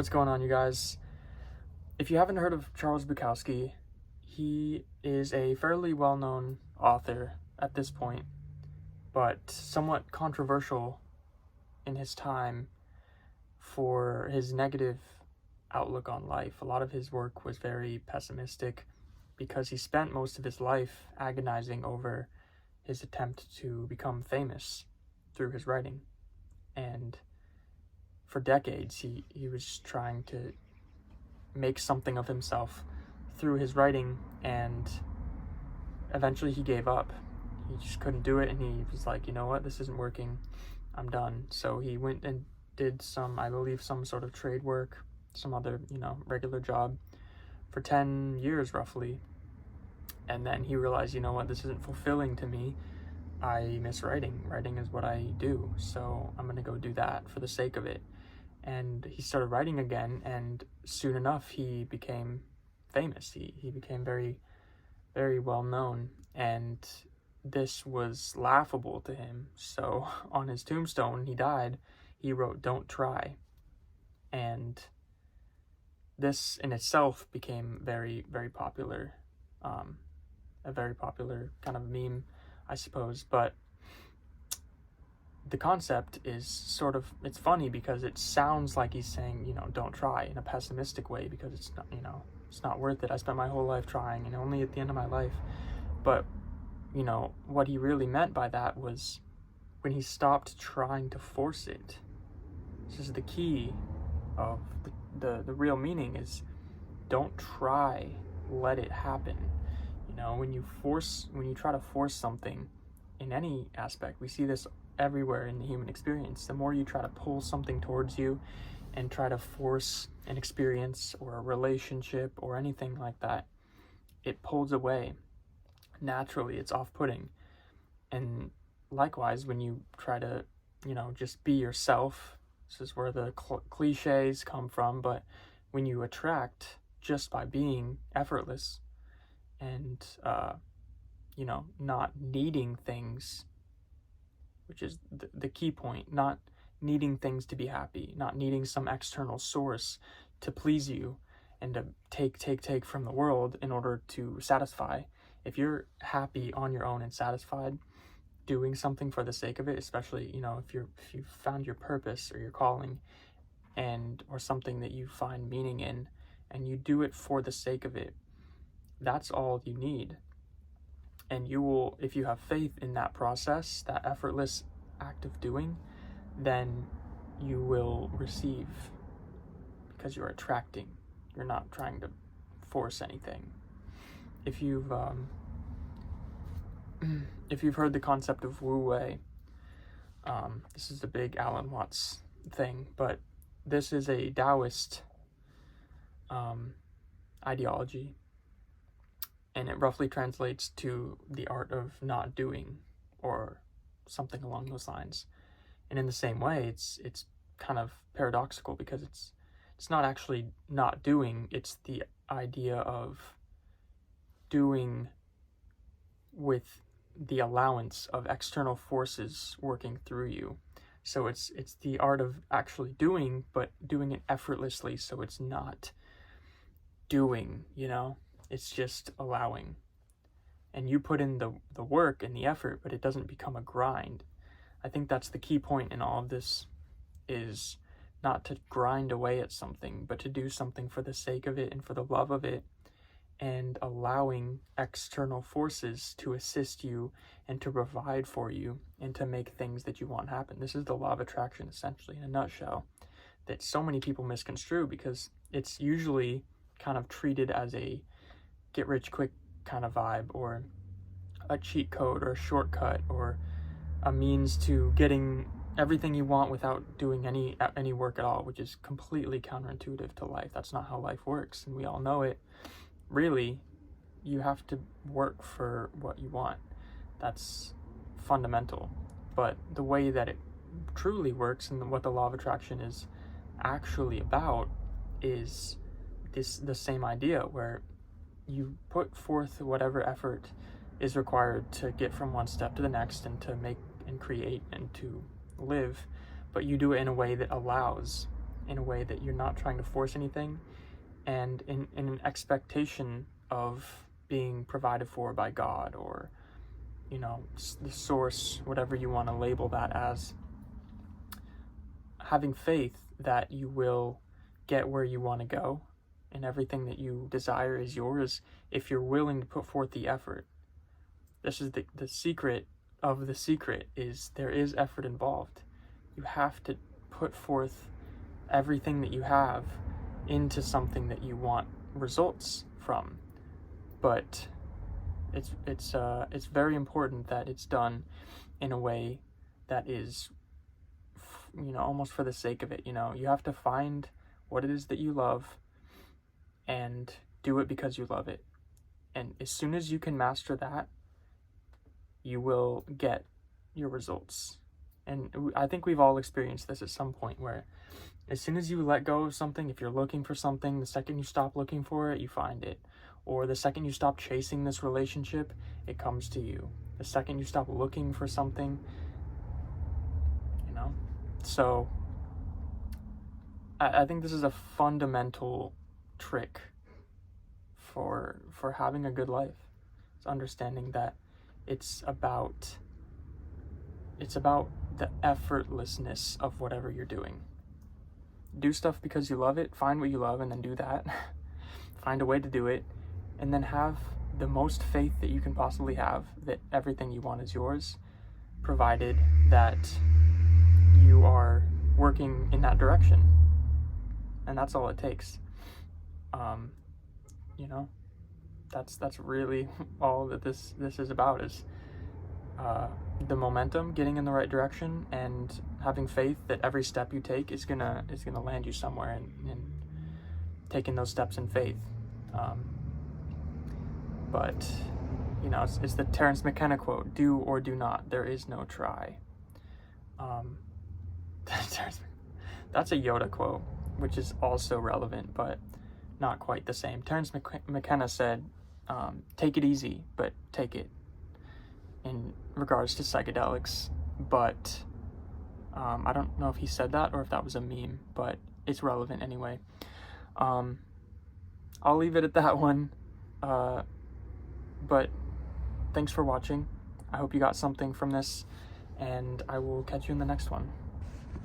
What's going on, you guys? If you haven't heard of Charles Bukowski, he is a fairly well-known author at this point, but somewhat controversial in his time for his negative outlook on life. A lot of his work was very pessimistic because he spent most of his life agonizing over his attempt to become famous through his writing. And for decades, he was trying to make something of himself through his writing, and eventually he gave up. He just couldn't do it, and he was like, you know what, this isn't working, I'm done. So he went and did some sort of trade work, some other, regular job for 10 years roughly. And then he realized, you know what, this isn't fulfilling to me. I miss writing. Writing is what I do, so I'm gonna go do that for the sake of it. And he started writing again, and soon enough he became famous. He became very, very well known, and this was laughable to him. So on his tombstone, he died, he wrote, "Don't try." And this in itself became very, very popular, a very popular kind of meme, I suppose. But the concept is it's funny because it sounds like he's saying, don't try, in a pessimistic way, because it's not, it's not worth it. I spent my whole life trying, and only at the end of my life. But, what he really meant by that was when he stopped trying to force it. This is the key of the real meaning is don't try, let it happen. When you try to force something in any aspect, we see this everywhere in the human experience. The more you try to pull something towards you and try to force an experience or a relationship or anything like that, it pulls away. Naturally, it's off-putting. And likewise, when you try to, just be yourself, this is where the cliches come from, but when you attract just by being effortless and, not needing things, which is the key point, not needing things to be happy, not needing some external source to please you and to take from the world in order to satisfy. If you're happy on your own and satisfied doing something for the sake of it, especially, if you found your purpose or your calling or something that you find meaning in, and you do it for the sake of it, that's all you need. And you will, if you have faith in that process, that effortless act of doing, then you will receive, because you're attracting. You're not trying to force anything. If you've heard the concept of Wu Wei, this is a big Alan Watts thing, but this is a Taoist ideology. And it roughly translates to the art of not doing, or something along those lines. And in the same way, it's kind of paradoxical, because it's not actually not doing, it's the idea of doing with the allowance of external forces working through you. So it's the art of actually doing, but doing it effortlessly, so it's not doing, It's just allowing. And you put in the work and the effort, but it doesn't become a grind. I think that's the key point in all of this, is not to grind away at something, but to do something for the sake of it and for the love of it, and allowing external forces to assist you and to provide for you and to make things that you want happen. This is the law of attraction, essentially, in a nutshell, that so many people misconstrue, because it's usually kind of treated as a get-rich-quick kind of vibe, or a cheat code, or a shortcut, or a means to getting everything you want without doing any work at all, which is completely counterintuitive to life. That's not how life works, and we all know it. Really, you have to work for what you want. That's fundamental. But the way that it truly works, and what the law of attraction is actually about, is the same idea, where you put forth whatever effort is required to get from one step to the next, and to make and create and to live, but you do it in a way that allows in a way that you're not trying to force anything, and in an expectation of being provided for by God, or, you know, the source, whatever you want to label that as. Having faith that you will get where you want to go, and everything that you desire is yours if you're willing to put forth the effort. This is the secret of the secret, is there is effort involved. You have to put forth everything that you have into something that you want results from. But it's very important that it's done in a way that is, you know, almost for the sake of it. You know, you have to find what it is that you love and do it because you love it. And as soon as you can master that, you will get your results. And I think we've all experienced this at some point, where as soon as you let go of something, if you're looking for something, the second you stop looking for it, you find it. Or the second you stop chasing this relationship, it comes to you. The second you stop looking for something, you know? So I think this is a fundamental trick for having a good life. It's understanding that it's about the effortlessness of whatever you're doing. Do stuff because you love it, find what you love, and then do that. Find a way to do it, and then have the most faith that you can possibly have that everything you want is yours, provided that you are working in that direction. And that's all it takes. You know, that's really all that this is about, is the momentum, getting in the right direction, and having faith that every step you take is gonna land you somewhere, and taking those steps in faith. But you know, it's the Terence McKenna quote: "Do or do not. There is no try." That's a Yoda quote, which is also relevant, but not quite the same. Terence McKenna said, "Take it easy, but take it," in regards to psychedelics. But I don't know if he said that or if that was a meme, but it's relevant anyway. I'll leave it at that one. But thanks for watching. I hope you got something from this, and I will catch you in the next one.